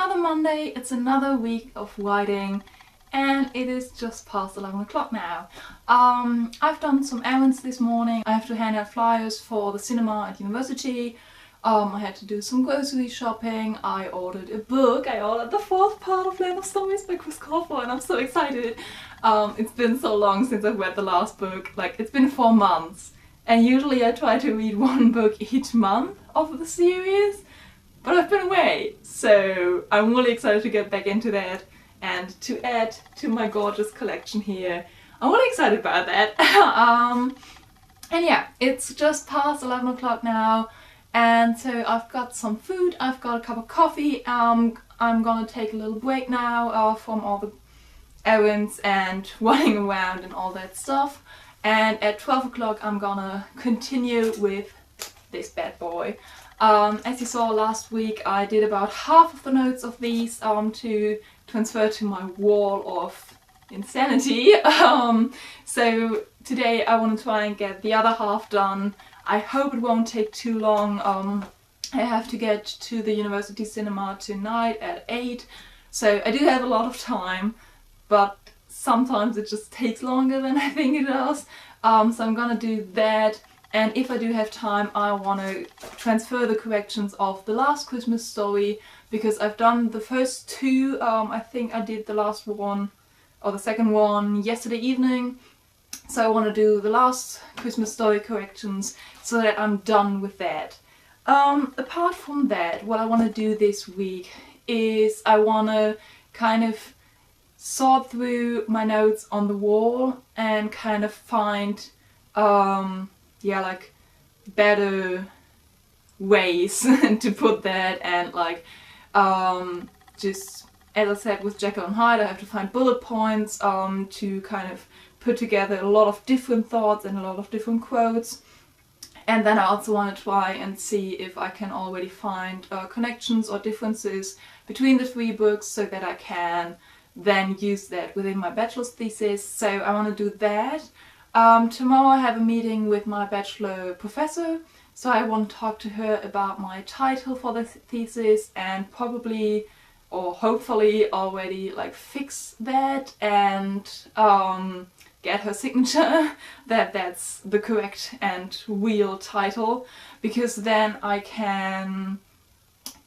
another Monday, it's another week of writing, and it is just past 11 o'clock now. I've done some errands this morning. I have to hand out flyers for the cinema at university. I had to do some grocery shopping. I ordered a book. I ordered the fourth part of Land of Stories by Chris Crawford, and I'm so excited. It's been so long since I've read the last book. Like, it's been 4 months. And usually I try to read one book each month of the series. But I've been away. So I'm really excited to get back into that and to add to my gorgeous collection here. I'm really excited about that. And yeah, it's just past 11 o'clock now. And so I've got some food, I've got a cup of coffee. I'm gonna take a little break now from all the errands and running around and all that stuff. And at 12 o'clock I'm gonna continue with this bad boy. As you saw last week, I did about half of the notes of these to transfer to my wall of insanity. So today I want to try and get the other half done. I hope it won't take too long. I have to get to the university cinema tonight at 8, so I do have a lot of time, but sometimes it just takes longer than I think it does. So I'm gonna do that, and if I do have time I want to transfer the corrections of the last Christmas story, because I've done the first 2. I think I did the last one, or the second one, yesterday evening. So I want to do the last Christmas story corrections so that I'm done with that. Apart from that, what I want to do this week is I want to kind of sort through my notes on the wall and kind of find, yeah, like better ways to put that, and like just, as I said with Jekyll and Hyde, I have to find bullet points to kind of put together a lot of different thoughts and a lot of different quotes. And then I also want to try and see if I can already find connections or differences between the 3 books so that I can then use that within my bachelor's thesis. So I want to do that. Tomorrow I have a meeting with my bachelor professor, so I want to talk to her about my title for the thesis and probably, or hopefully already, like fix that and get her signature that that's the correct and real title, because then I can,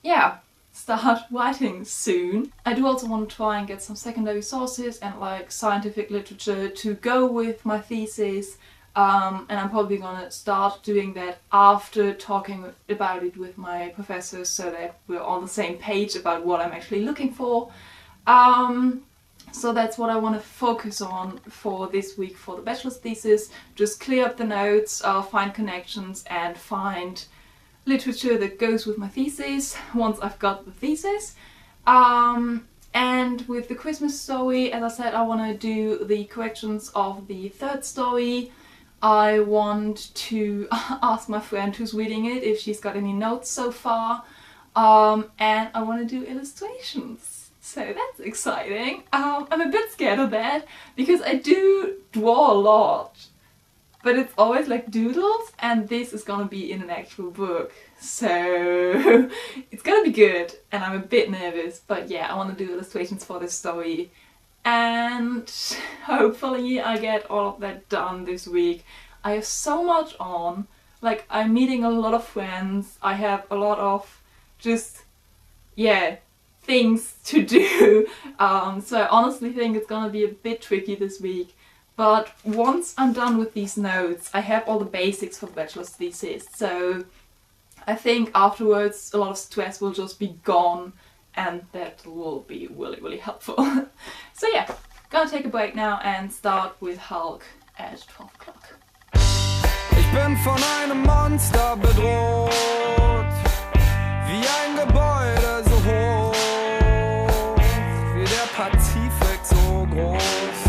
yeah, start writing soon. I do also want to try and get some secondary sources and like scientific literature to go with my thesis, and I'm probably gonna start doing that after talking about it with my professors so that we're on the same page about what I'm actually looking for. So that's what I want to focus on for this week for the bachelor's thesis. Just clear up the notes, find connections and find literature that goes with my thesis once I've got the thesis. And with the Christmas story, as I said, I want to do the corrections of the 3rd story. I want to ask my friend who's reading it if she's got any notes so far. And I want to do illustrations. So that's exciting. I'm a bit scared of that because I do draw a lot, but it's always like doodles, and this is gonna be in an actual book. So it's gonna be good, and I'm a bit nervous, but yeah, I want to do illustrations for this story. And hopefully I get all of that done this week. I have so much on. Like, I'm meeting a lot of friends. I have a lot of just, yeah, things to do. So I honestly think it's gonna be a bit tricky this week. But once I'm done with these notes, I have all the basics for the bachelor's thesis. So I think afterwards a lot of stress will just be gone, and that will be really, really helpful. So yeah, gonna take a break now and start with Hulk at 12 o'clock. Ich bin von einem Monster bedroht, wie ein Gebäude so hoch, wie der Pazifik so groß.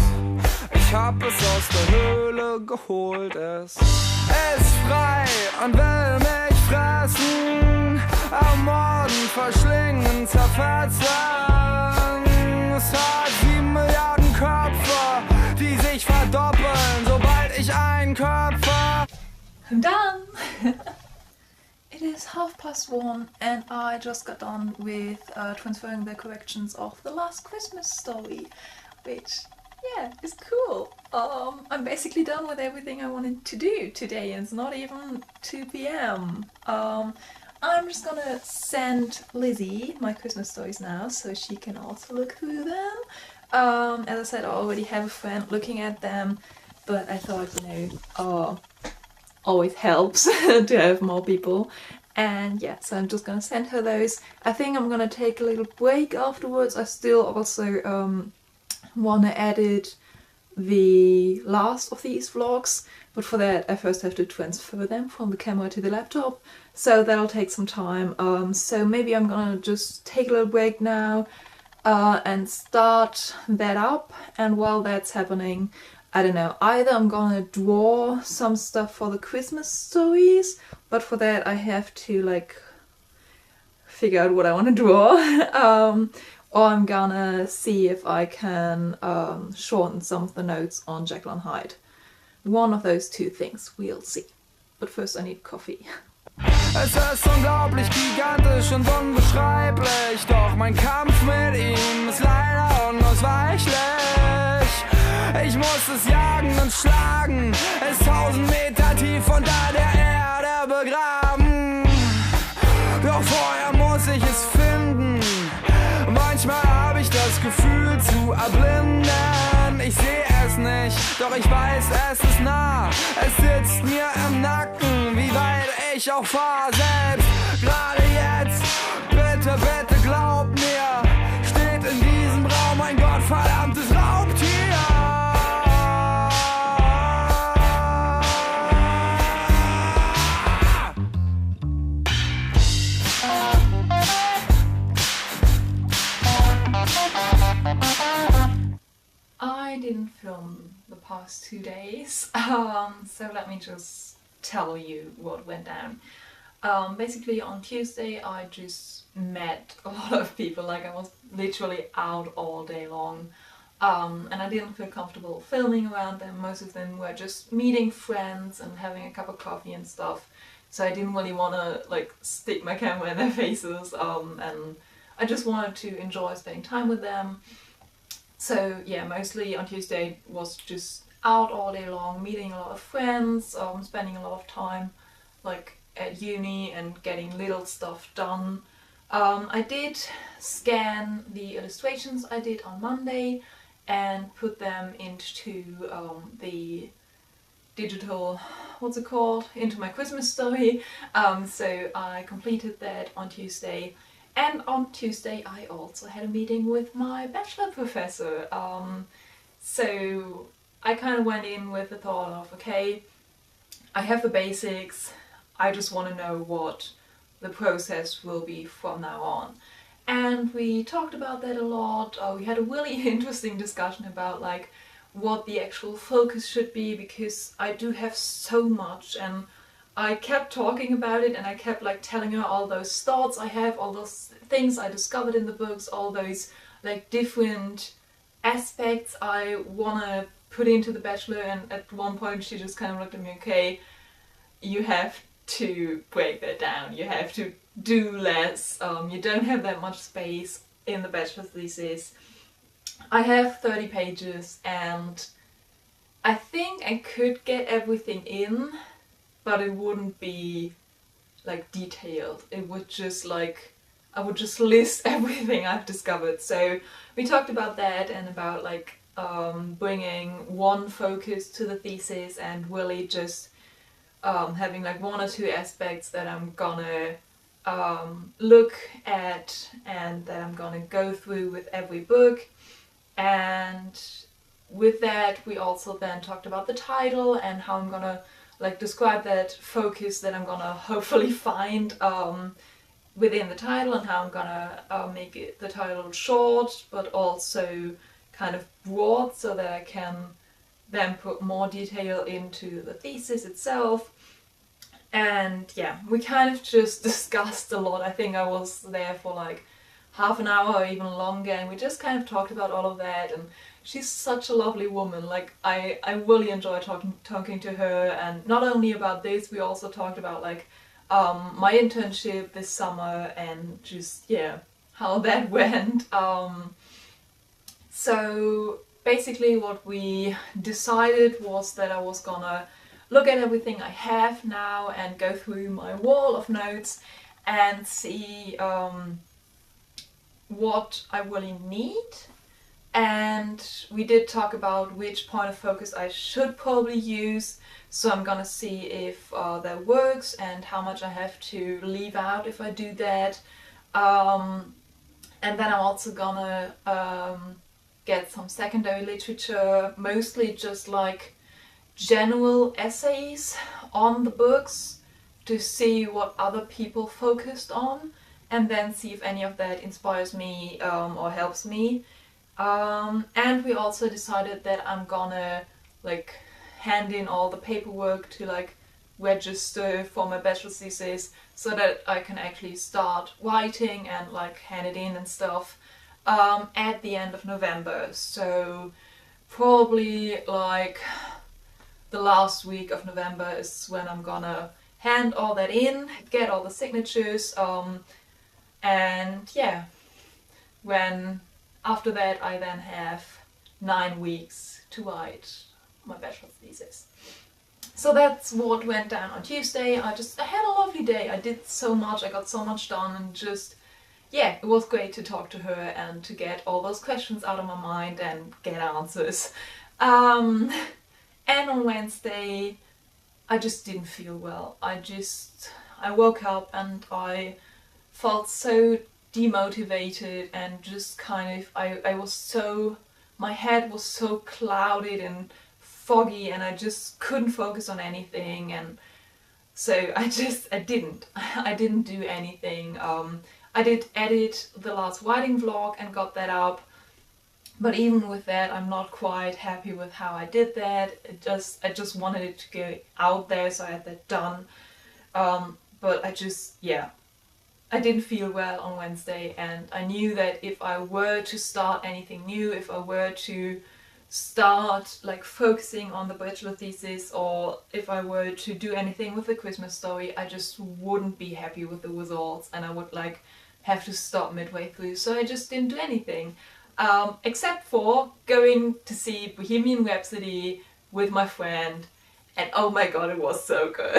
Ich hab es aus der Höhle geholt, es ist frei und will mich fressen, ermorden, verschlingen, zerfetzen. Es hat 7 Milliarden Köpfe, die sich verdoppeln, sobald ich einen Köpfe. I'm done! It is 1:30 and I just got done with transferring the corrections of the last Christmas story, which, yeah, is cool. I'm basically done with everything I wanted to do today, and it's not even 2 p.m. I'm just gonna send Lizzie my Christmas stories now so she can also look through them. As I said, I already have a friend looking at them, but I thought, always helps to have more people. And yeah, so I'm just gonna send her those. I think I'm gonna take a little break afterwards. I still also wanna edit the last of these vlogs, but for that I first have to transfer them from the camera to the laptop, so that'll take some time. So maybe I'm gonna just take a little break now and start that up, and while that's happening, I don't know, either I'm gonna draw some stuff for the Christmas stories, but for that I have to like figure out what I want to draw, or I'm gonna see if I can shorten some of the notes on Jekyll and Hyde. One of those two things, we'll see. But first I need coffee. Es ist unglaublich gigantisch und unbeschreiblich, doch mein Kampf mit ihm ist leider unausweichlich. Ich muss es jagen und schlagen, ist 1000 Meter tief unter der Erde begraben. Doch vorher muss ich es finden. Manchmal habe ich das Gefühl zu erblinden. Ich sehe es nicht, doch ich weiß, es ist nah. Es sitzt mir im Nacken, wie weit ich auch fahr. Selbst gerade jetzt, bitte, bitte glaub mir, steht in diesem Raum ein gottverdammtes Raubtier. I didn't film the past 2 days, so let me just tell you what went down. Basically on Tuesday I just met a lot of people, like I was literally out all day long, and I didn't feel comfortable filming around them. Most of them were just meeting friends and having a cup of coffee and stuff, so I didn't really want to like stick my camera in their faces, and I just wanted to enjoy spending time with them. So yeah, mostly on Tuesday was just out all day long, meeting a lot of friends, spending a lot of time like at uni and getting little stuff done. I did scan the illustrations I did on Monday and put them into the digital, what's it called, into my Christmas story. So I completed that on Tuesday. And on Tuesday I also had a meeting with my bachelor professor. So I kind of went in with the thought of, okay, I have the basics, I just want to know what the process will be from now on. And we talked about that a lot. We had a really interesting discussion about like what the actual focus should be, because I do have so much, and I kept talking about it, and I kept like telling her all those thoughts I have, all those things I discovered in the books, all those like different aspects I wanna put into the Bachelor. And at one point she just kind of looked at me, okay, you have to break that down, you have to do less, you don't have that much space in the Bachelor thesis. I have 30 pages and I think I could get everything in, but it wouldn't be like detailed. It would just like, I would just list everything I've discovered. So we talked about that and about like bringing one focus to the thesis and really just having like 1 or 2 aspects that I'm gonna look at and that I'm gonna go through with every book. And with that we also then talked about the title and how I'm gonna like describe that focus that I'm gonna hopefully find within the title, and how I'm gonna make it, the title short but also kind of broad, so that I can then put more detail into the thesis itself. And yeah, we kind of just discussed a lot. I think I was there for like half an hour or even longer, and we just kind of talked about all of that. And she's such a lovely woman. Like I really enjoy talking to her, and not only about this, we also talked about like my internship this summer and just, yeah, how that went. So basically what we decided was that I was gonna look at everything I have now and go through my wall of notes and see what I really need. And we did talk about which point of focus I should probably use, so I'm gonna see if that works and how much I have to leave out if I do that. And then I'm also gonna get some secondary literature, mostly just like general essays on the books to see what other people focused on, and then see if any of that inspires me or helps me. And we also decided that I'm gonna like hand in all the paperwork to like register for my bachelor's thesis so that I can actually start writing and like hand it in and stuff at the end of November. So probably like the last week of November is when I'm gonna hand all that in, get all the signatures, and yeah, when after that I then have 9 weeks to write my bachelor's thesis. So that's what went down on Tuesday. I had a lovely day. I did so much, I got so much done, and just, yeah, it was great to talk to her and to get all those questions out of my mind and get answers. And on Wednesday I just didn't feel well. I woke up and I felt so demotivated and just kind of, I was so, my head was so clouded and foggy and I just couldn't focus on anything, and so I didn't do anything. I did edit the last writing vlog and got that up, but even with that I'm not quite happy with how I did that. I just wanted it to go out there, so I had that done. But I didn't feel well on Wednesday, and I knew that if I were to start anything new, if I were to start like focusing on the bachelor thesis, or if I were to do anything with the Christmas story, I just wouldn't be happy with the results and I would like have to stop midway through. So I just didn't do anything, except for going to see Bohemian Rhapsody with my friend, and oh my god, it was so good.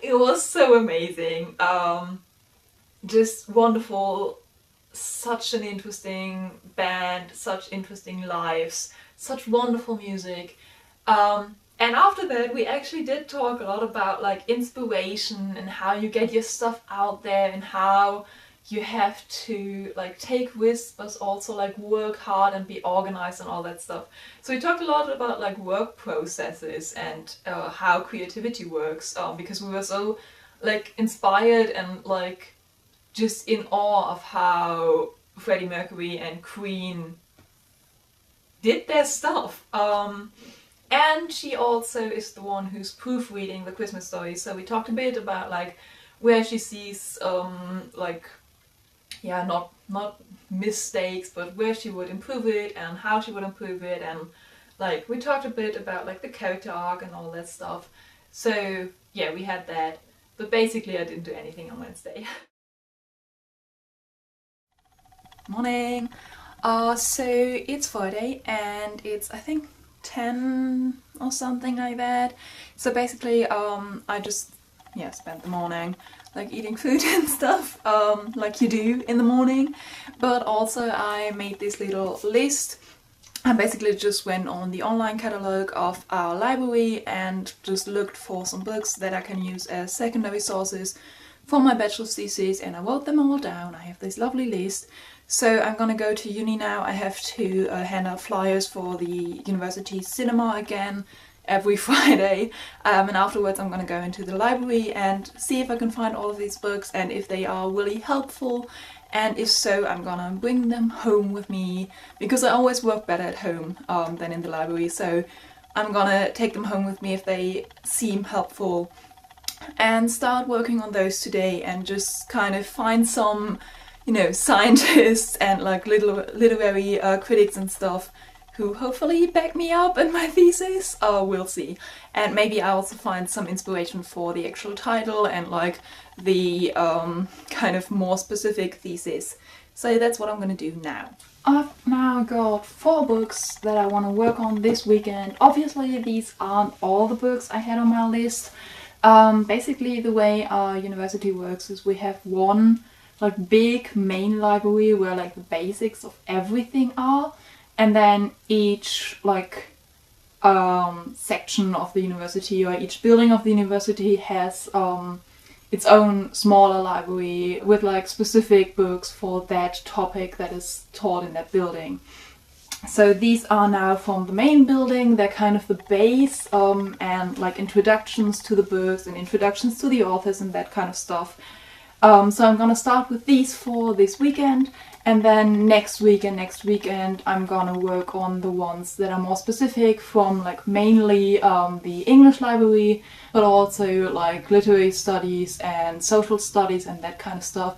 It was so amazing. Just wonderful, such an interesting band, such interesting lives, such wonderful music. And after that we actually did talk a lot about like inspiration and how you get your stuff out there and how you have to like take risks but also like work hard and be organized and all that stuff. So we talked a lot about like work processes and how creativity works, because we were so like inspired and like just in awe of how Freddie Mercury and Queen did their stuff. And she also is the one who's proofreading the Christmas story, so we talked a bit about like where she sees like, yeah, not mistakes, but where she would improve it and how she would improve it, and like we talked a bit about like the character arc and all that stuff. So yeah, we had that, but basically I didn't do anything on Wednesday. Morning. So it's Friday and it's I think 10 or something like that. So basically I just spent the morning like eating food and stuff, like you do in the morning, but also I made this little list. I basically just went on the online catalogue of our library and just looked for some books that I can use as secondary sources for my bachelor's thesis, and I wrote them all down. I have this lovely list. So I'm gonna go to uni now. I have to hand out flyers for the university cinema again every Friday, and afterwards I'm gonna go into the library and see if I can find all of these books and if they are really helpful, and if so I'm gonna bring them home with me, because I always work better at home than in the library. So I'm gonna take them home with me if they seem helpful and start working on those today, and just kind of find some, you know, scientists and like literary critics and stuff who hopefully back me up in my thesis. We'll see. And maybe I also find some inspiration for the actual title and like the kind of more specific thesis. So that's what I'm gonna do now. I've now got 4 books that I want to work on this weekend. Obviously these aren't all the books I had on my list. Basically the way our university works is we have one like big main library where like the basics of everything are, and then each like section of the university or each building of the university has its own smaller library with like specific books for that topic that is taught in that building. So these are now from the main building. They're kind of the base and like introductions to the books and introductions to the authors and that kind of stuff. So I'm gonna start with these 4 this weekend, and then next week and next weekend I'm gonna work on the ones that are more specific from like mainly the English library, but also like literary studies and social studies and that kind of stuff.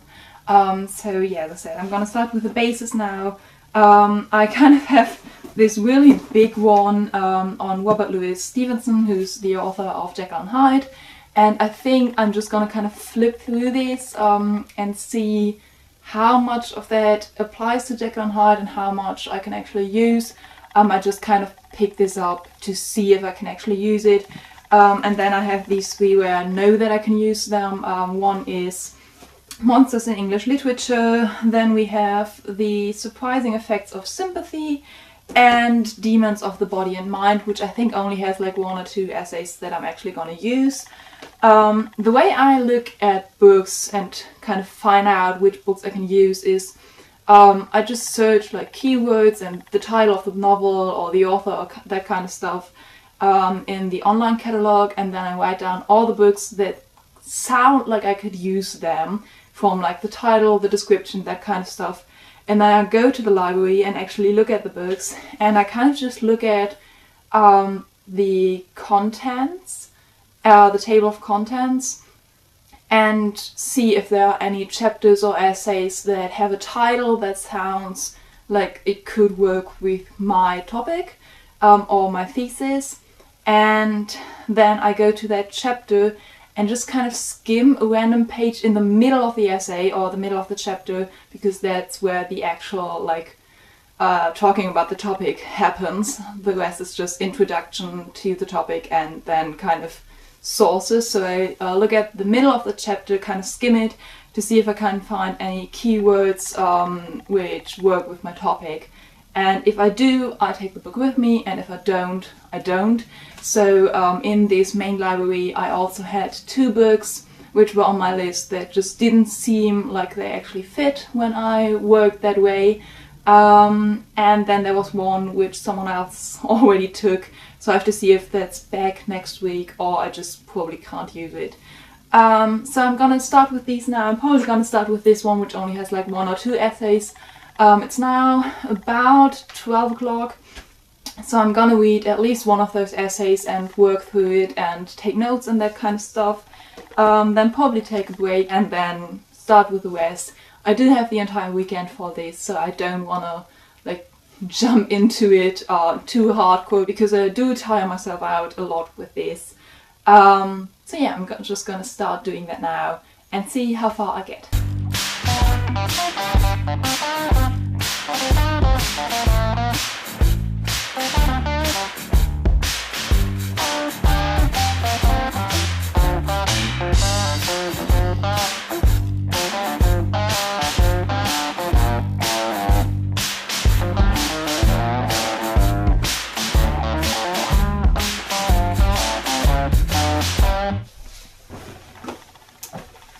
So yeah, as I said, I'm gonna start with the basis now. I kind of have this really big one on Robert Louis Stevenson, who's the author of Jekyll and Hyde. And I think I'm just gonna kind of flip through this and see how much of that applies to Jekyll and Hyde and how much I can actually use. I just kind of picked this up to see if I can actually use it. And then I have these 3 where I know that I can use them. One is Monsters in English Literature, then we have The Surprising Effects of Sympathy, and Demons of the Body and Mind, which I think only has like 1 or 2 essays that I'm actually gonna use. The way I look at books and kind of find out which books I can use is I just search like keywords and the title of the novel or the author or that kind of stuff in the online catalog, and then I write down all the books that sound like I could use them from like the title, the description, that kind of stuff. And then I go to the library and actually look at the books, and I kind of just look at the contents, the table of contents, and see if there are any chapters or essays that have a title that sounds like it could work with my topic or my thesis. And then I go to that chapter and just kind of skim a random page in the middle of the essay or the middle of the chapter, because that's where the actual like talking about the topic happens. The rest is just introduction to the topic and then kind of sources. So I look at the middle of the chapter, kind of skim it to see if I can find any keywords which work with my topic. And if I do, I take the book with me, and if I don't, I don't. So in this main library I also had 2 books which were on my list that just didn't seem like they actually fit when I worked that way. And then there was one which someone else already took, so I have to see if that's back next week or I just probably can't use it. So I'm gonna start with these now. I'm probably gonna start with this one which only has like 1 or 2 essays. It's now about 12 o'clock, so I'm gonna read at least one of those essays and work through it and take notes and that kind of stuff. Then probably take a break and then start with the rest. I do have the entire weekend for this, so I don't wanna like jump into it too hardcore, because I do tire myself out a lot with this. So yeah, I'm just gonna start doing that now and see how far I get.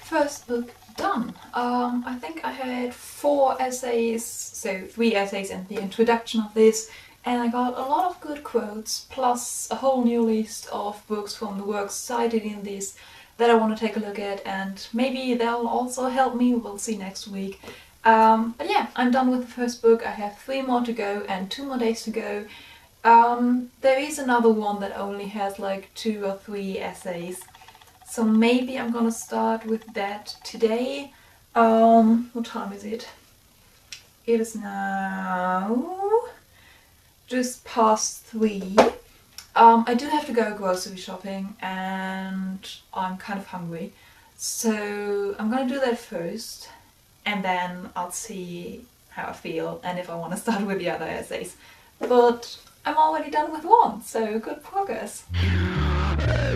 First book done. I think I had 4 essays, so 3 essays and the introduction of this, and I got a lot of good quotes, plus a whole new list of books from the works cited in this that I want to take a look at, and maybe they'll also help me, we'll see next week. But yeah, I'm done with the first book. I have 3 more to go and 2 more days to go. There is another one that only has like 2 or 3 essays, so maybe I'm gonna start with that today. What time is it? It is now just past 3. I do have to go grocery shopping and I'm kind of hungry. So I'm gonna do that first and then I'll see how I feel and if I want to start with the other essays. But I'm already done with one, so good progress.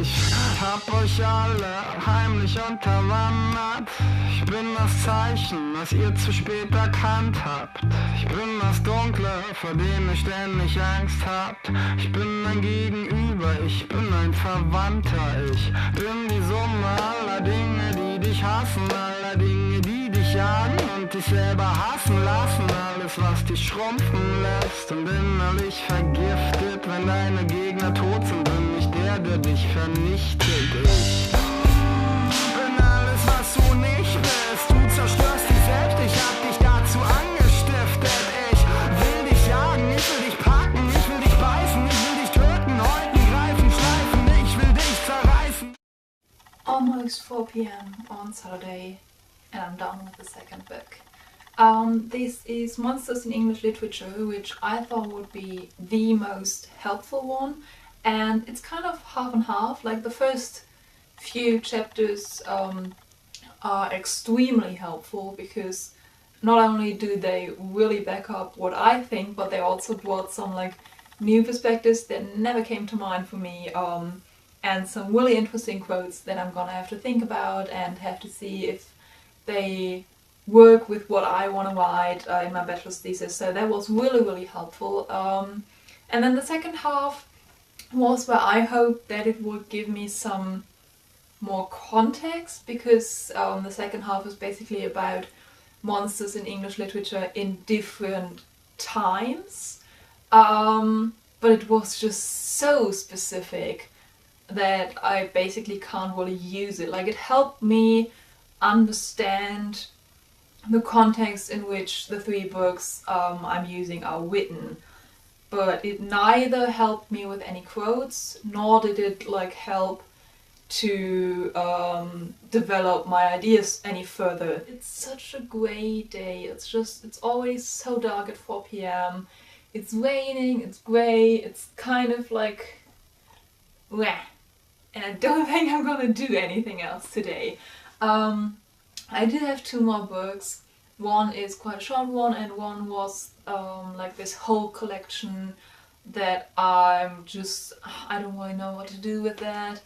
Ich hab euch alle heimlich unterwandert. Ich bin das Zeichen, das ihr zu spät erkannt habt. Ich bin das Dunkle, vor dem ihr ständig Angst habt. Ich bin ein Gegenüber, ich bin ein Verwandter. Ich bin die Summe aller Dinge, die dich hassen, aller Dinge, die dich jagen und dich selber hassen lassen. Alles, was dich schrumpfen lässt und innerlich vergiftet. Wenn deine Gegner tot sind, bin ich der dich vernichtet. Ich bin alles, was du nicht bist. Du zerstörst dich selbst, ich hab dich dazu angestiftet. Ich will dich jagen, ich will dich packen, ich will dich beißen, ich will dich töten, häuten, greifen, schleifen, ich will dich zerreißen. Almost 4 p.m. on Saturday and I'm done with the second book. This is Monsters in English Literature, which I thought would be the most helpful one. And it's kind of half and half. Like the first few chapters are extremely helpful because not only do they really back up what I think, but they also brought some like new perspectives that never came to mind for me, and some really interesting quotes that I'm gonna have to think about and have to see if they work with what I want to write in my bachelor's thesis. So that was really helpful. And then the second half was where I hoped that it would give me some more context, because the second half is basically about monsters in English literature in different times, but it was just so specific that I basically can't really use it. Like, it helped me understand the context in which the 3 books I'm using are written, but it neither helped me with any quotes, nor did it like help to develop my ideas any further. It's such a grey day. It's always so dark at 4 p.m. It's raining, it's grey, it's kind of like bleh. And I don't think I'm gonna do anything else today. I did have 2 more books. One is quite a short one, and one was like this whole collection that I don't really know what to do with that.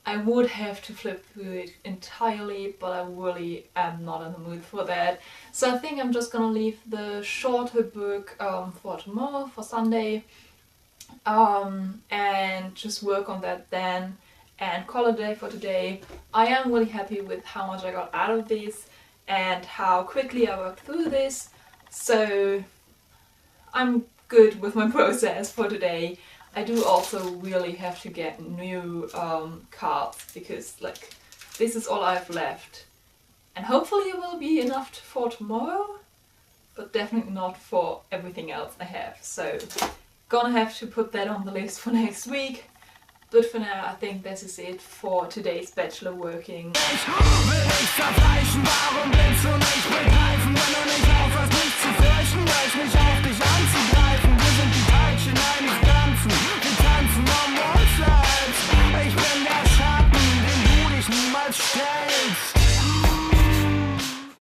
I would have to flip through it entirely, but I really am not in the mood for that. So I think I'm just gonna leave the shorter book for tomorrow, for Sunday, and just work on that then and call it a day for today. I am really happy with how much I got out of this and how quickly I worked through this, so I'm good with my process for today. I do also really have to get new cards, because like this is all I've left, and hopefully it will be enough for tomorrow, but definitely not for everything else I have. So gonna have to put that on the list for next week. But for now, I think this is it for today's bachelor working. Ich will dich zerfleischen, warum willst du nicht